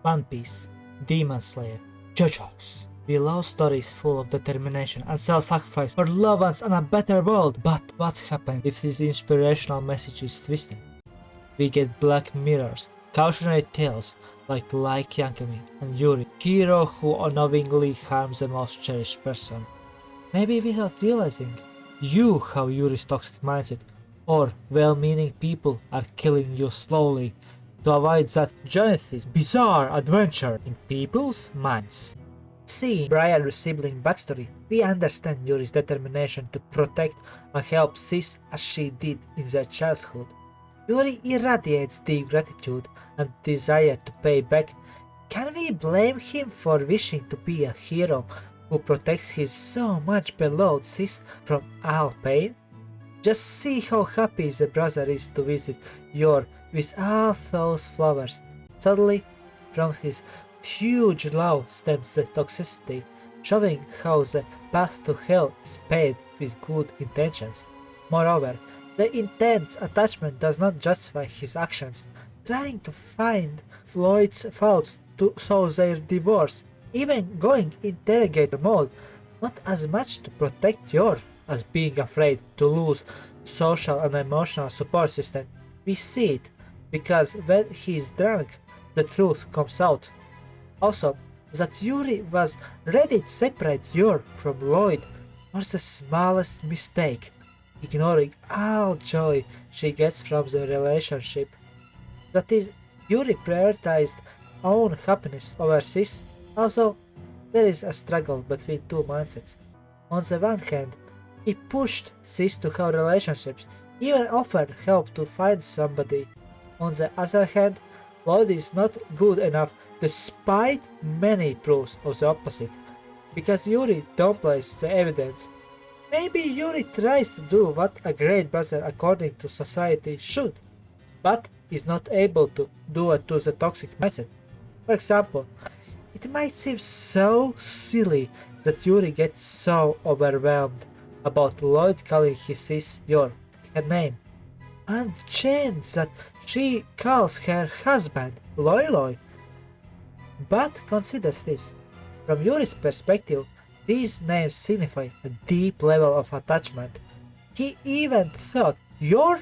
One Piece, Demon Slayer, JoJo's. We love stories full of determination and self-sacrifice for loved ones and a better world. But what happens if this inspirational message is twisted? We get Black Mirrors, cautionary tales like Light Yagami and Yuri, hero who unknowingly harms the most cherished person. Maybe without realizing you have Yuri's toxic mindset, or well-meaning people are killing you slowly. To avoid that, join this bizarre adventure in people's minds. Seeing Briar's sibling backstory, we understand Yuri's determination to protect and help Sis as she did in their childhood. Yuri irradiates deep gratitude and desire to pay back. Can we blame him for wishing to be a hero who protects his so much beloved Sis from all pain? Just see how happy the brother is to visit Yuri with all those flowers. Suddenly, from his huge love stems the toxicity, showing how the path to hell is paved with good intentions. Moreover, the intense attachment does not justify his actions, trying to find Floyd's faults to solve their divorce, even going interrogator mode, not as much to protect Yor as being afraid to lose social and emotional support system. We see it because when he is drunk, the truth comes out. Also, that Yuri was ready to separate Yor from Loid was the smallest mistake, ignoring all joy she gets from the relationship. That is, Yuri prioritized own happiness over Sis, although there is a struggle between two mindsets. On the one hand, he pushed Sis to have relationships, even offered help to find somebody. On the other hand, Loid is not good enough despite many proofs of the opposite, because Yuri downplays the evidence. Maybe Yuri tries to do what a great brother according to society should, but is not able to do it to the toxic mindset. For example, it might seem so silly that Yuri gets so overwhelmed about Loid calling his sis Yor her name, and the chance that she calls her husband Loi. But consider this, from Yuri's perspective, these names signify a deep level of attachment. He even thought, Yor?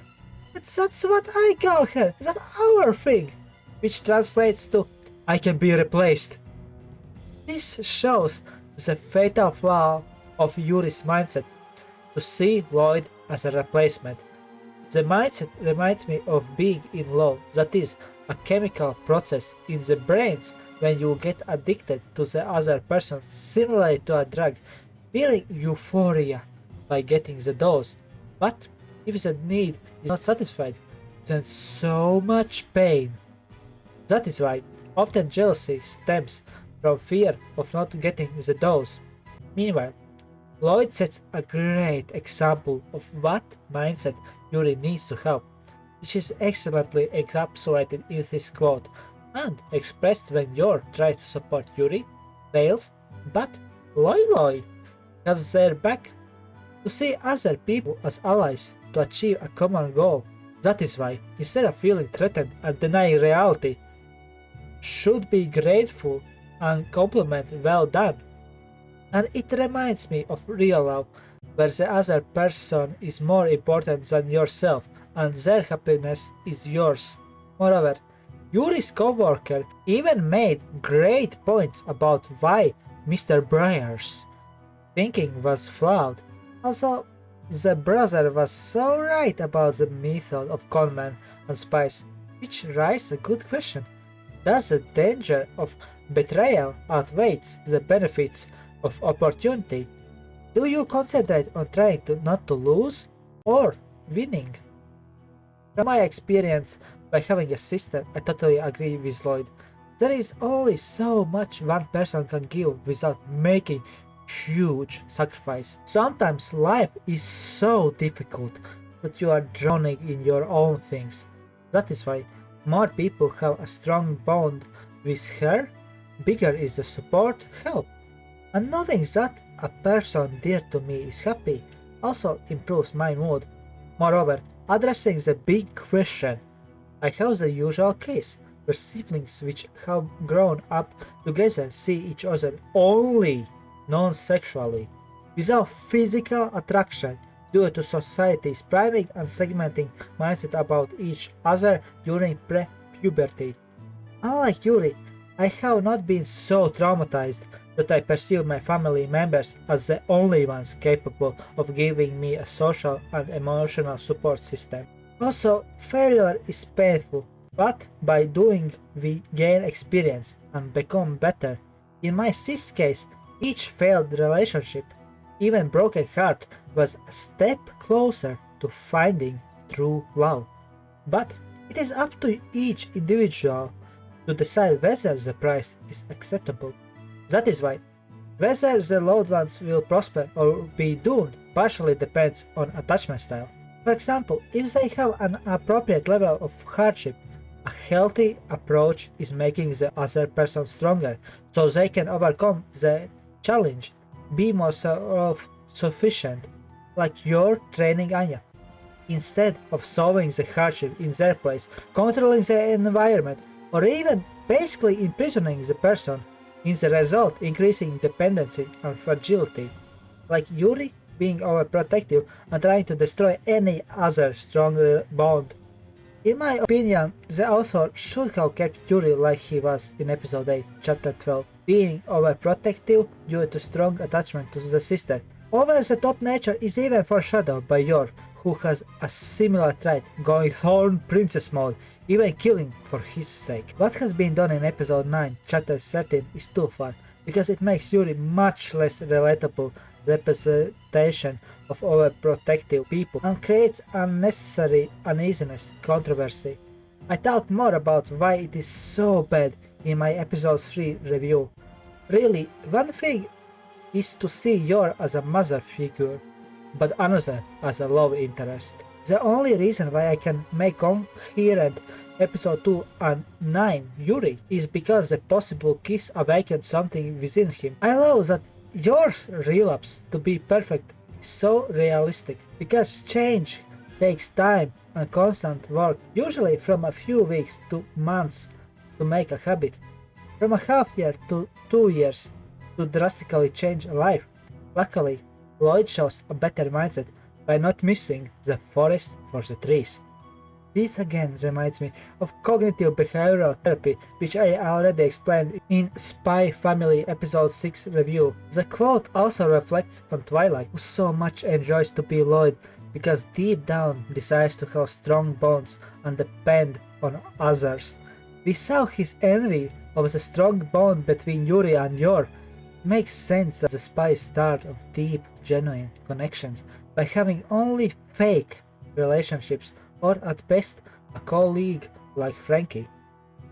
That's what I call her, that's our thing, which translates to, I can be replaced. This shows the fatal flaw of Yuri's mindset, to see Loid as a replacement. The mindset reminds me of being in love, that is, a chemical process in the brains when you get addicted to the other person, similar to a drug, feeling euphoria by getting the dose. But if the need is not satisfied, then so much pain. That is why often jealousy stems from fear of not getting the dose. Meanwhile, Loid sets a great example of what mindset Yuri needs to have, which is excellently encapsulated in this quote and expressed when Yor tries to support Yuri, fails, but Loi has their back, to see other people as allies to achieve a common goal. That is why, instead of feeling threatened and denying reality, should be grateful and compliment well done. And it reminds me of real love, where the other person is more important than yourself and their happiness is yours. Moreover, Yuri's co-worker even made great points about why Mr. Briar's thinking was flawed. Also, the brother was so right about the method of conmen and spies, which raises a good question. Does the danger of betrayal outweigh the benefits of opportunity? Do you concentrate on trying not to lose or winning? From my experience by having a sister, I totally agree with Loid. There is only so much one person can give without making huge sacrifice. Sometimes life is so difficult that you are drowning in your own things. That is why more people have a strong bond with her, bigger is the support, help. And knowing that a person dear to me is happy also improves my mood. Moreover, addressing the big question, I have the usual case, where siblings which have grown up together see each other only non-sexually, without physical attraction due to society's priming and segmenting mindset about each other during pre-puberty. Unlike Yuri, I have not been so traumatized that I perceive my family members as the only ones capable of giving me a social and emotional support system. Also, failure is painful, but by doing we gain experience and become better. In my cis case, each failed relationship, even broken heart, was a step closer to finding true love. But it is up to each individual to decide whether the price is acceptable. That is why whether the loved ones will prosper or be doomed partially depends on attachment style. For example, if they have an appropriate level of hardship, a healthy approach is making the other person stronger so they can overcome the challenge, be more self-sufficient, like you're training Anya. Instead of solving the hardship in their place, controlling the environment, or even basically imprisoning the person, in the result increasing dependency and fragility, like Yuri being overprotective and trying to destroy any other strong bond. In my opinion, the author should have kept Yuri like he was in episode 8, chapter 12, being overprotective due to strong attachment to the sister. Over-the-top nature is even foreshadowed by Yor, who has a similar trait, going Thorn Princess mode, even killing for his sake. What has been done in episode 9, chapter 13 is too far, because it makes Yuri much less relatable representation of overprotective people and creates unnecessary uneasiness, controversy. I talked more about why it is so bad in my episode 3 review. Really, one thing is to see Yor as a mother figure, but another as a love interest. The only reason why I can make coherent episode 2 and 9 Yuri is because the possible kiss awakened something within him. I love that Yor's relapse to be perfect is so realistic, because change takes time and constant work, usually from a few weeks to months to make a habit, from a half year to 2 years to drastically change a life. Luckily, Loid shows a better mindset by not missing the forest for the trees. This again reminds me of cognitive behavioral therapy, which I already explained in Spy Family episode 6 review. The quote also reflects on Twilight, who so much enjoys to be Loid because deep down desires to have strong bonds and depend on others. We saw his envy of the strong bond between Yuri and Yor. Makes sense that the spy start of deep, genuine connections by having only fake relationships, or at best a colleague like Frankie.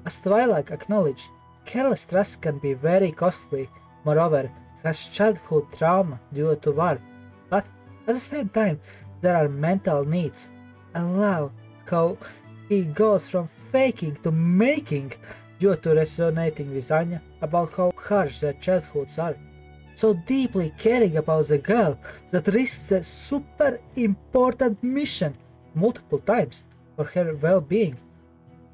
As Twilight acknowledged, careless trust can be very costly, moreover has childhood trauma due to war, but at the same time there are mental needs. I love how he goes from faking to making due to resonating with Anya about how harsh their childhoods are, so deeply caring about the girl that risks a super important mission multiple times for her well-being.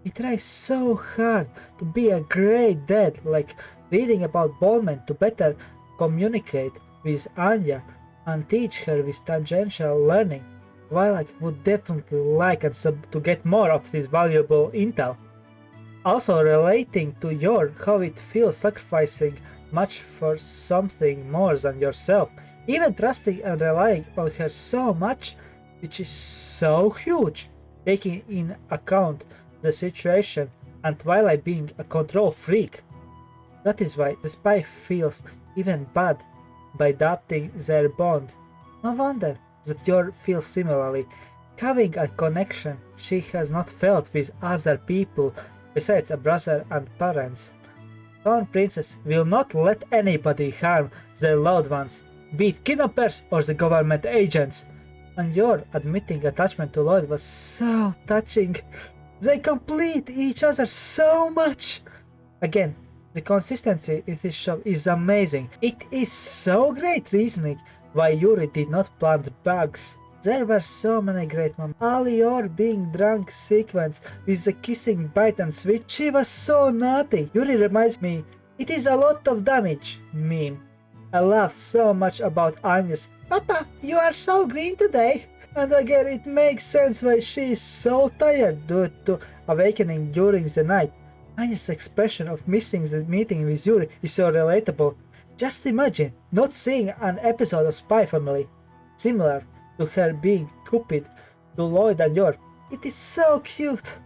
He tries so hard to be a great dad, like reading about Bowman to better communicate with Anya and teach her with tangential learning, while I would definitely like to get more of this valuable intel. Also relating to Yor, how it feels sacrificing much for something more than yourself, even trusting and relying on her so much, which is so huge, taking in account the situation and Twilight being a control freak. That is why the spy feels even bad by adapting their bond. No wonder that Yor feels similarly, having a connection she has not felt with other people besides a brother and parents. Dawn Princess will not let anybody harm their loved ones, be it kidnappers or the government agents. And Yor admitting attachment to Loid was so touching. They complete each other so much. Again, the consistency in this show is amazing. It is so great reasoning why Yuri did not plant bugs There were so many great moments. All your being drunk sequence with the kissing bite and switch. She was so naughty. Yuri reminds me, it is a lot of damage meme. I laughed so much about Anya's, Papa, you are so green today. And again, it makes sense why she is so tired due to awakening during the night. Anya's expression of missing the meeting with Yuri is so relatable. Just imagine not seeing an episode of Spy Family, similar to her being Cupid to Loid and Yor. It is so cute.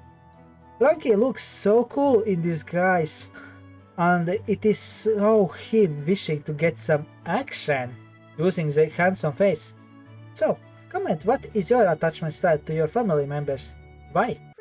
Frankie looks so cool in disguise, and it is so him wishing to get some action using the handsome face. So, comment what is your attachment style to your family members. Why?